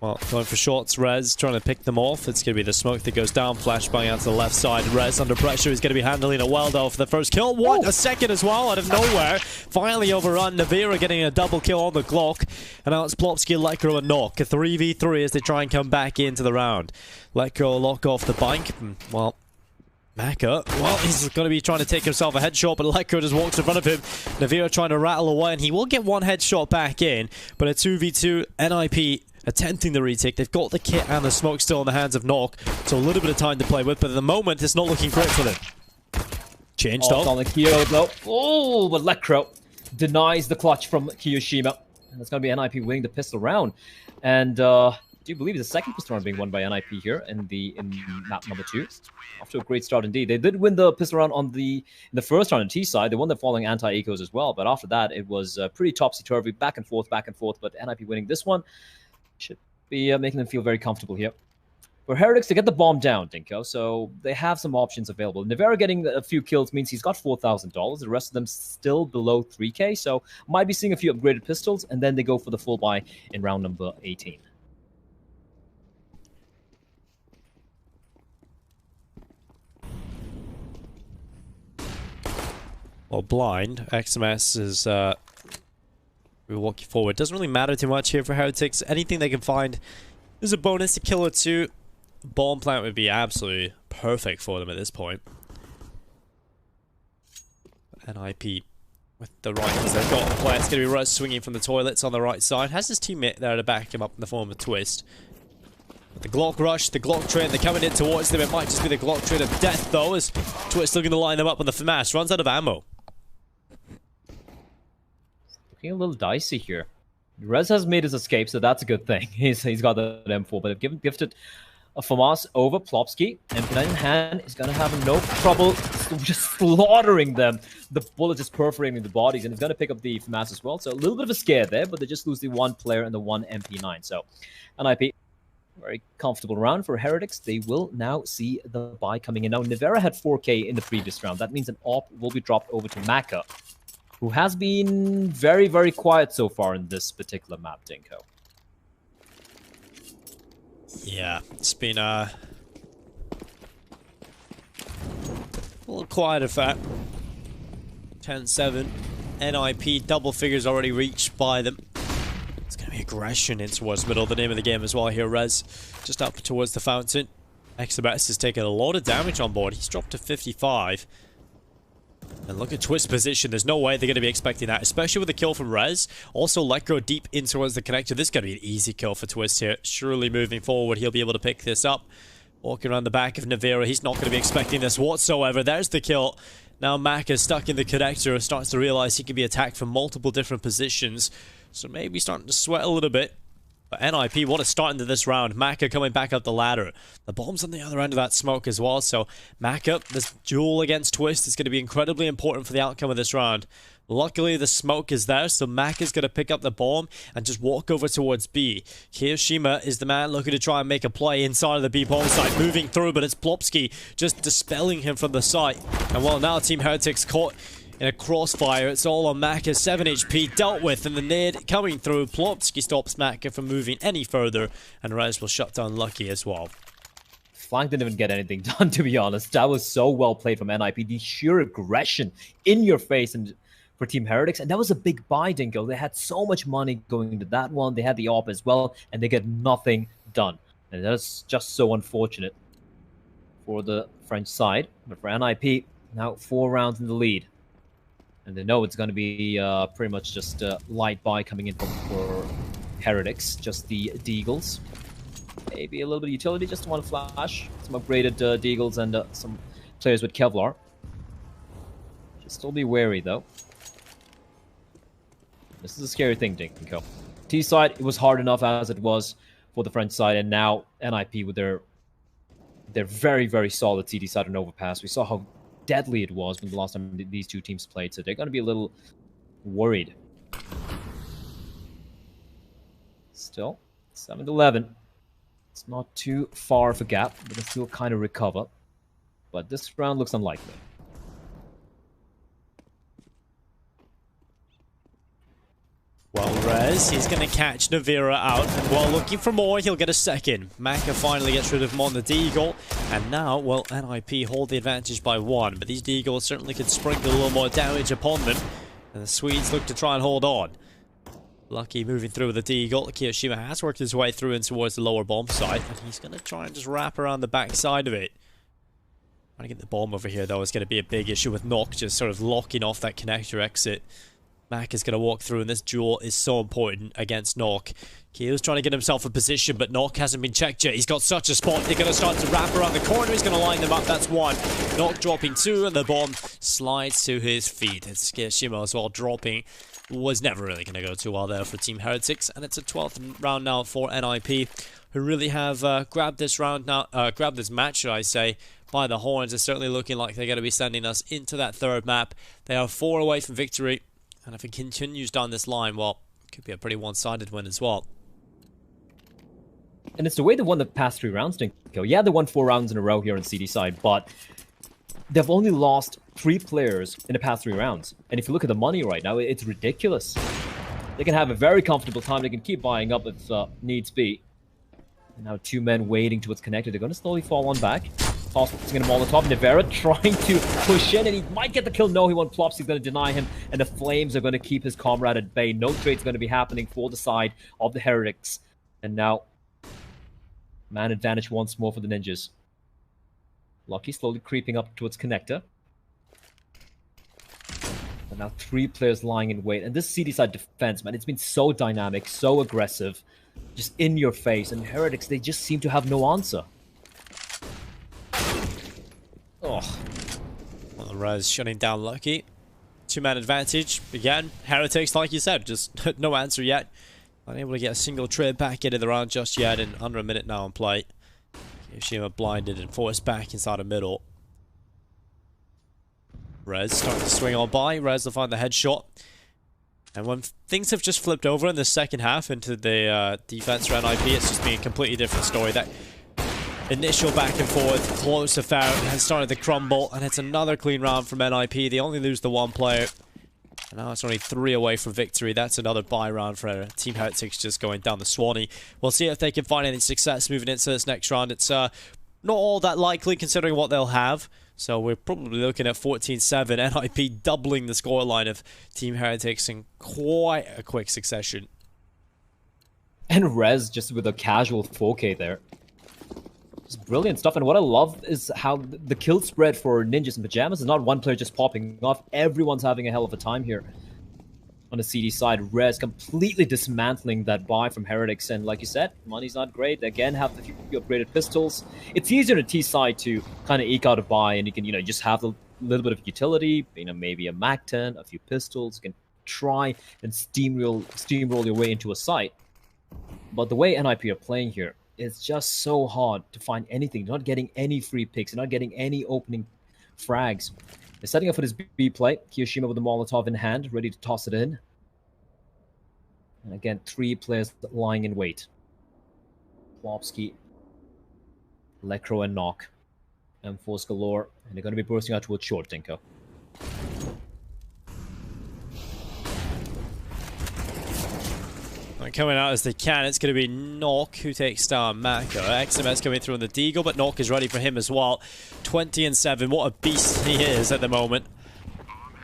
Well, going for shots, Rez trying to pick them off. It's going to be the smoke that goes down, flashbang out to the left side. Rez under pressure, he's going to be handling it well though for the first kill. What? A second as well out of nowhere. Finally overrun, Navira getting a double kill on the Glock. And now it's Plopsky, Lekro and Knock. A 3v3 as they try and come back into the round. Lekro lock off the bank. Well, Maka, well, he's going to be trying to take himself a headshot, but Lekro just walks in front of him. Navira trying to rattle away, and he will get one headshot back in. But a 2v2, NIP attempting the retake. They've got the kit and the smoke still in the hands of Knock, so a little bit of time to play with, but at the moment it's not looking great for them. Changed off. On the Kyo though. Oh, but Lekro denies the clutch from Kiyoshima. And it's going to be NIP winning the pistol round. And do you believe the second pistol round being won by NIP here in map number 2? Off to a great start indeed. They did win the pistol round in the first round on T side. They won the following anti-ecos as well, but after that it was pretty topsy-turvy, back and forth, but NIP winning this one should be making them feel very comfortable here. For Heretics, to get the bomb down, Dinko, so they have some options available. Navera getting a few kills means he's got $4,000. The rest of them still below 3K, so might be seeing a few upgraded pistols, and then they go for the full buy in round number 18. Well, blind. XMS is we'll walk you forward. Doesn't really matter too much here for Heretics. Anything they can find is a bonus to kill or 2. Bomb plant would be absolutely perfect for them at this point. NIP with the rifles they've got. Play. It's going to be Russ swinging from the toilets on the right side. Has his teammate there to back him up in the form of Twist. But the Glock rush, the Glock train, they're coming in towards them. It might just be the Glock train of death though, as Twist looking to line them up on the FAMAS. Runs out of ammo. Looking a little dicey here. Rez has made his escape, so that's a good thing. He's got the M4, but they've gifted a FAMAS over Plopsky, and in hand is going to have no trouble just slaughtering them. The bullet just perforating the bodies, and it's going to pick up the FAMAS as well. So a little bit of a scare there, but they just lose the one player and the one MP9. So NIP, very comfortable round for Heretics. They will now see the buy coming in. Now, Nivera had 4K in the previous round. That means an AWP will be dropped over to Maka, who has been very, very quiet so far in this particular map, Dinko. Yeah, it's been a little quiet of that. 10-7. NIP, double figures already reached by them. It's going to be aggression in towards middle, the name of the game as well here. Rez just up towards the fountain. Exabets has taken a lot of damage on board. He's dropped to 55. And look at Twist's position. There's no way they're going to be expecting that, especially with the kill from Rez. Also, Lecro deep in towards the connector. This is going to be an easy kill for Twist here. Surely moving forward, he'll be able to pick this up. Walking around the back of Nivera. He's not going to be expecting this whatsoever. There's the kill. Now Mac is stuck in the connector. Starts to realize he can be attacked from multiple different positions. So maybe starting to sweat a little bit. But NIP, what a start into this round. Maka coming back up the ladder. The bomb's on the other end of that smoke as well. So Maka, this duel against Twist is going to be incredibly important for the outcome of this round. Luckily, the smoke is there, so Mac is going to pick up the bomb and just walk over towards B. Kiyoshima is the man looking to try and make a play inside of the B bomb site, moving through, but it's Plopsky just dispelling him from the site. And well, now Team Heretics caught in a crossfire. It's all on Maka, 7 HP dealt with, and the nade coming through. Plopsky stops Maka from moving any further, and Rez will shut down Lucky as well. Flank didn't even get anything done, to be honest. That was so well played from NIP. The sheer aggression in your face and for Team Heretics, and that was a big buy, Dinko. They had so much money going into that one. They had the AWP as well, and they get nothing done. And that's just so unfortunate for the French side. But for NIP, now 4 rounds in the lead. And they know it's going to be pretty much just a light buy coming in for Heretics. Just the Deagles. Maybe a little bit of utility, just one flash. Some upgraded Deagles and some players with Kevlar. Just still be wary, though. This is a scary thing, Dinko. T side, it was hard enough as it was for the French side, and now NIP with their very, very solid CD side and overpass. We saw how deadly it was when the last time these two teams played, so they're going to be a little worried. Still, 7-11. It's not too far of a gap, but it's still kind of recover. But this round looks unlikely. Well, Rez, he's going to catch Nivera out, and while looking for more, he'll get a second. Maka finally gets rid of him on the Deagle, and now, well, NIP hold the advantage by 1, but these Deagles certainly could sprinkle a little more damage upon them, and the Swedes look to try and hold on. Lucky moving through with the Deagle. Kiyoshima has worked his way through and towards the lower bomb site, and he's going to try and just wrap around the back side of it. Trying to get the bomb over here, though, is going to be a big issue with Nock just sort of locking off that connector exit. Mac is going to walk through, and this duel is so important against Nock. Kio's trying to get himself a position, but Nock hasn't been checked yet. He's got such a spot. They're going to start to wrap around the corner. He's going to line them up. That's 1. Nock dropping 2, and the bomb slides to his feet. It's Kiyoshima as well dropping. Was never really going to go too well there for Team Heretics, and it's a 12th round now for NIP, who really have grabbed this round now, grabbed this match, should I say, by the horns. It's certainly looking like they're going to be sending us into that 3rd map. They are 4 away from victory. And if it continues down this line, well, it could be a pretty one-sided win as well. And it's the way they won the past 3 rounds, Dinko. Yeah, they won 4 rounds in a row here on CD side, but they've only lost 3 players in the past 3 rounds. And if you look at the money right now, it's ridiculous. They can have a very comfortable time. They can keep buying up if needs be. And now 2 men waiting to what's connected. They're going to slowly fall on back. Tossing him all the top. Nivera trying to push in, and he might get the kill. No, he won't. Plopsy's going to deny him, and the Flames are going to keep his comrade at bay. No trade's going to be happening for the side of the Heretics. And now, man advantage once more for the Ninjas. Lucky slowly creeping up towards connector. And now 3 players lying in wait. And this CD side defense, man, it's been so dynamic, so aggressive, just in your face. And Heretics, they just seem to have no answer. Oh. Well, Rez shutting down Lucky. 2-man advantage. Again, Heretics, like you said, just no answer yet. Unable to get a single trade back into the round just yet, and under a minute now on play. Kiyoshima blinded and forced back inside the middle. Rez starting to swing on by. Rez will find the headshot. And when things have just flipped over in the second half into the defense for NIP, it's just been a completely different story. That initial back and forth, close to foul, has started to crumble, and it's another clean round from NIP. They only lose the one player. And now it's only 3 away from victory. That's another bye round for Team Heretics just going down the Swanee. We'll see if they can find any success moving into this next round. It's not all that likely considering what they'll have. So we're probably looking at 14-7. NIP doubling the scoreline of Team Heretics in quite a quick succession. And Rez just with a casual 4K there. It's brilliant stuff, and what I love is how the kill spread for Ninjas and Pyjamas is not one player just popping off. Everyone's having a hell of a time here. On the CD side, Rez completely dismantling that buy from Heretics, and like you said, money's not great. Again, have the few upgraded pistols. It's easier on the T side to kind of eke out a buy, and you can, just have a little bit of utility, maybe a MAC-10, a few pistols. You can try and steamroll your way into a site. But the way NIP are playing here, it's just so hard to find anything. They're not getting any free picks. They're not getting any opening frags. They're setting up for this B play. Kiyoshima with the Molotov in hand, ready to toss it in. And again, 3 players lying in wait. Plopsky, Lekro, and Knock. M4s galore. And they're going to be bursting out towards short, Dinko. Coming out as they can, it's going to be Knock who takes down Mako. XMS coming through on the Deagle, but Knock is ready for him as well. 20-7, what a beast he is at the moment.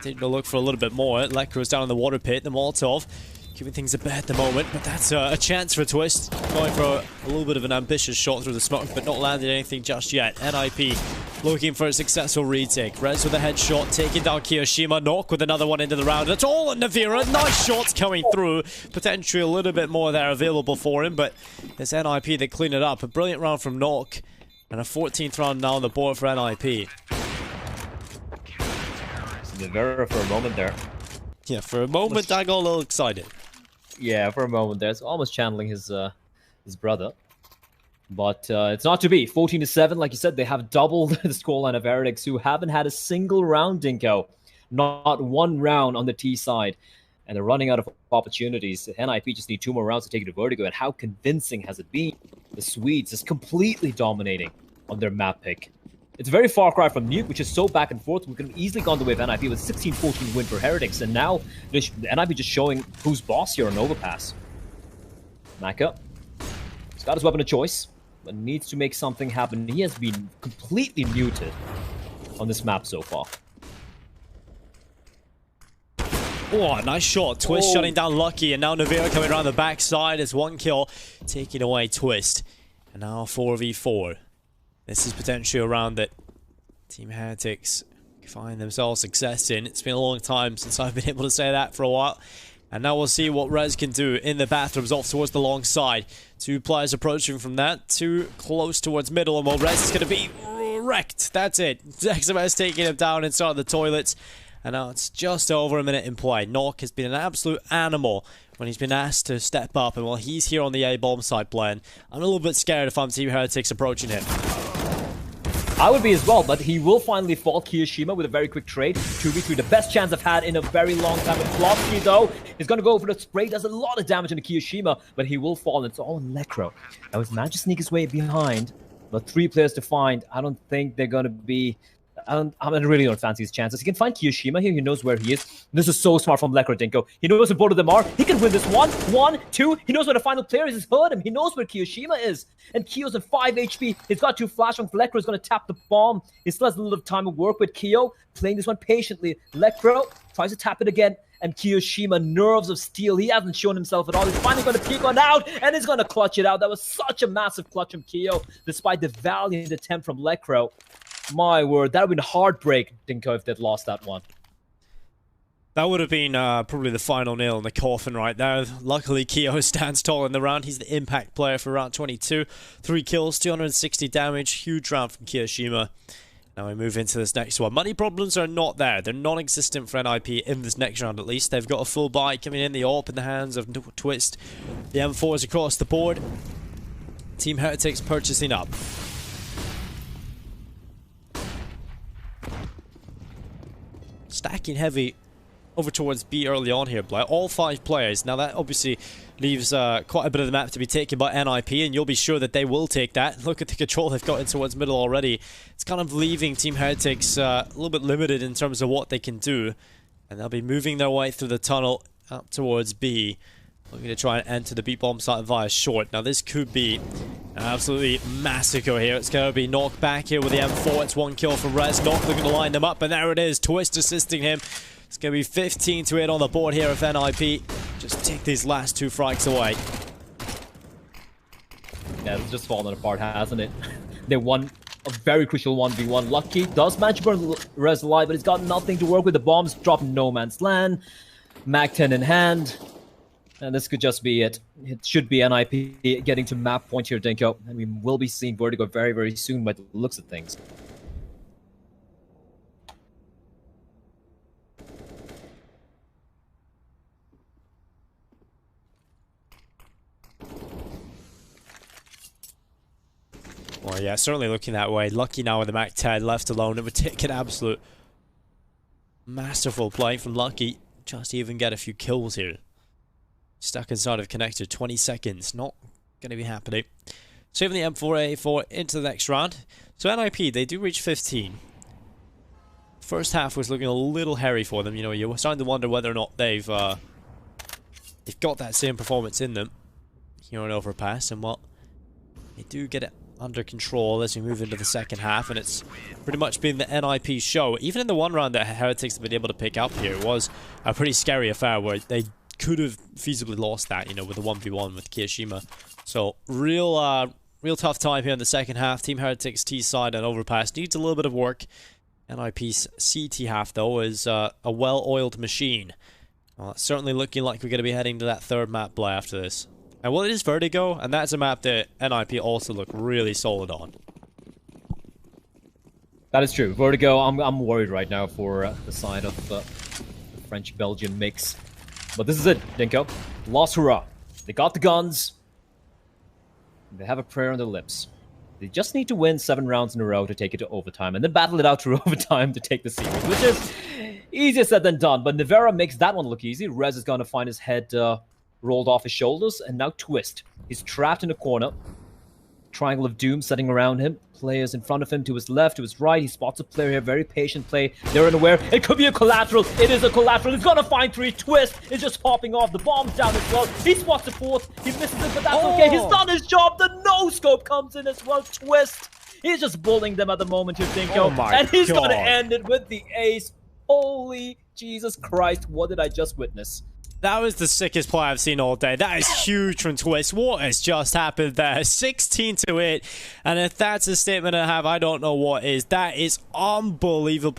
Taking a look for a little bit more. Lekro's down in the water pit, the Molotov giving things a bit at the moment, but that's a chance for a twist. Going for a little bit of an ambitious shot through the smoke, but not landing anything just yet. NIP looking for a successful retake. Rez with a headshot, taking down Kiyoshima. Knock with another one into the round. It's all on Navira. Nice shots coming through. Potentially a little bit more there available for him, but it's NIP that clean it up. A brilliant round from Knock, and a 14th round now on the board for NIP. Navira for a moment there. Yeah, for a moment I got a little excited. Yeah, for a moment there. It's almost channeling his brother. But it's not to be. 14-7, like you said, they have doubled the scoreline of Heretics, who haven't had a single round, Dinko. Not one round on the T side. And they're running out of opportunities. NIP just need 2 more rounds to take it to Vertigo. And how convincing has it been? The Swedes is completely dominating on their map pick. It's a very far cry from Nuke, which is so back and forth. We could have easily gone the way of NIP with 16-14 win for Heretics. And now, NIP just showing who's boss here on Overpass. Maka. He's got his weapon of choice, but needs to make something happen. He has been completely muted on this map so far. Oh, nice shot. Twist shutting down Lucky, and now Navira coming around the backside as 1 kill, taking away Twist. And now 4v4. This is potentially a round that Team Heretics find themselves success in. It's been a long time since I've been able to say that for a while. And now we'll see what Rez can do in the bathrooms off towards the long side. 2 players approaching from that. 2 close towards middle, and well, Rez is going to be wrecked. That's it. XMS taking him down inside the toilets. And now it's just over a minute in play. Knock has been an absolute animal when he's been asked to step up. And while he's here on the A-bomb side playing, I'm a little bit scared if I'm Team Heretics approaching him. I would be as well, but he will finally fall Kiyoshima with a very quick trade. 2v3, the best chance I've had in a very long time. With Flopsky, though, he's going to go for the spray. Does a lot of damage on the Kiyoshima, but he will fall. And it's all in Lekro. Now he's managed to sneak his way behind, but 3 players to find. I don't think they're going to be... I really don't fancy his chances. He can find Kiyoshima here. He knows where he is. This is so smart from Lekro, Dinko. He knows where both of them are. He can win this 1, 2. He knows where the final player is. He's heard him. He knows where Kiyoshima is. And Kiyo's at 5 HP. He's got 2 flash on. Lekro is going to tap the bomb. He still has a little time to work with Kiyo. Playing this one patiently. Lekro tries to tap it again. And Kiyoshima, nerves of steel. He hasn't shown himself at all. He's finally going to peek one out. And he's going to clutch it out. That was such a massive clutch from Kiyo. Despite the valiant attempt from Lekro. My word, that would have been heartbreak, Dinko, if they'd lost that one. That would have been probably the final nail in the coffin right there. Luckily, Kiyo stands tall in the round. He's the impact player for round 22. 3 kills, 260 damage. Huge round from Kiyoshima. Now we move into this next one. Money problems are not there. They're non-existent for NIP in this next round at least. They've got a full buy coming in. The AWP in the hands of Twist. The M4s across the board. Team Heretics purchasing up. stacking heavy over towards B early on here, Blair. All 5 players. Now that obviously leaves quite a bit of the map to be taken by NIP, and you'll be sure that they will take that. Look at the control they've got in towards middle already. It's kind of leaving Team Heretics a little bit limited in terms of what they can do. And they'll be moving their way through the tunnel up towards B. Looking to try and enter the B bomb site via short. Now this could be an absolutely massacre here. It's going to be knocked back here with the M4. It's 1 kill for Rez. Not looking to line them up, but there it is. Twist assisting him. It's going to be 15 to 8 on the board here if NIP just take these last 2 frags away. Yeah, it's just fallen apart, hasn't it? They won a very crucial 1v1. Lucky does manage to burn Rez alive, but he's got nothing to work with. The bombs drop in no man's land. Mag 10 in hand. And this could just be it. It should be NIP getting to map point here, Dinko. And we will be seeing Vertigo very, very soon by the looks of things. Well, yeah, certainly looking that way. Lucky now with the Mac 10 left alone. It would take an absolute masterful play from Lucky just to even get a few kills here. Stuck inside of connector, 20 seconds. Not going to be happening. Saving the M4A4 into the next round. So NIP, they do reach 15. First half was looking a little hairy for them. You know, you're starting to wonder whether or not they've got that same performance in them here on Overpass. And well, they do get it under control as we move into the second half, and it's pretty much been the NIP show. Even in the one round that Heretics have been able to pick up here, it was a pretty scary affair where they could have feasibly lost that, you know, with the 1v1 with Kiyashima. So real tough time here in the second half. Team Heretics T side and Overpass needs a little bit of work. NIP's CT half though is a well-oiled machine. Well, it's certainly looking like we're going to be heading to that third map play after this. And well, it is Vertigo, and that's a map that NIP also look really solid on. That is true. Vertigo, I'm worried right now for the side of the French-Belgian mix. But this is it, Dinko. Lost hurrah. They got the guns. They have a prayer on their lips. They just need to win 7 rounds in a row to take it to overtime, and then battle it out through overtime to take the series, which is easier said than done. But Nivera makes that one look easy. Rez is going to find his head rolled off his shoulders, and now Twist. He's trapped in a corner. Triangle of Doom setting around him. Players in front of him, to his left, to his right. He spots a player here, very patient play. They're unaware. It could be a collateral. It is a collateral. He's gonna find 3. Twist is just popping off. The bomb's down as well. He spots the 4th. He misses it, but that's okay. He's done his job. The no-scope comes in as well. Twist. He's just bullying them at the moment here, Dinko. And he's gonna end it with the ace. Holy Jesus Christ, what did I just witness? That was the sickest play I've seen all day. That is huge from Twist. What has just happened there? 16 to 8. And if that's a statement I have, I don't know what is. That is unbelievable.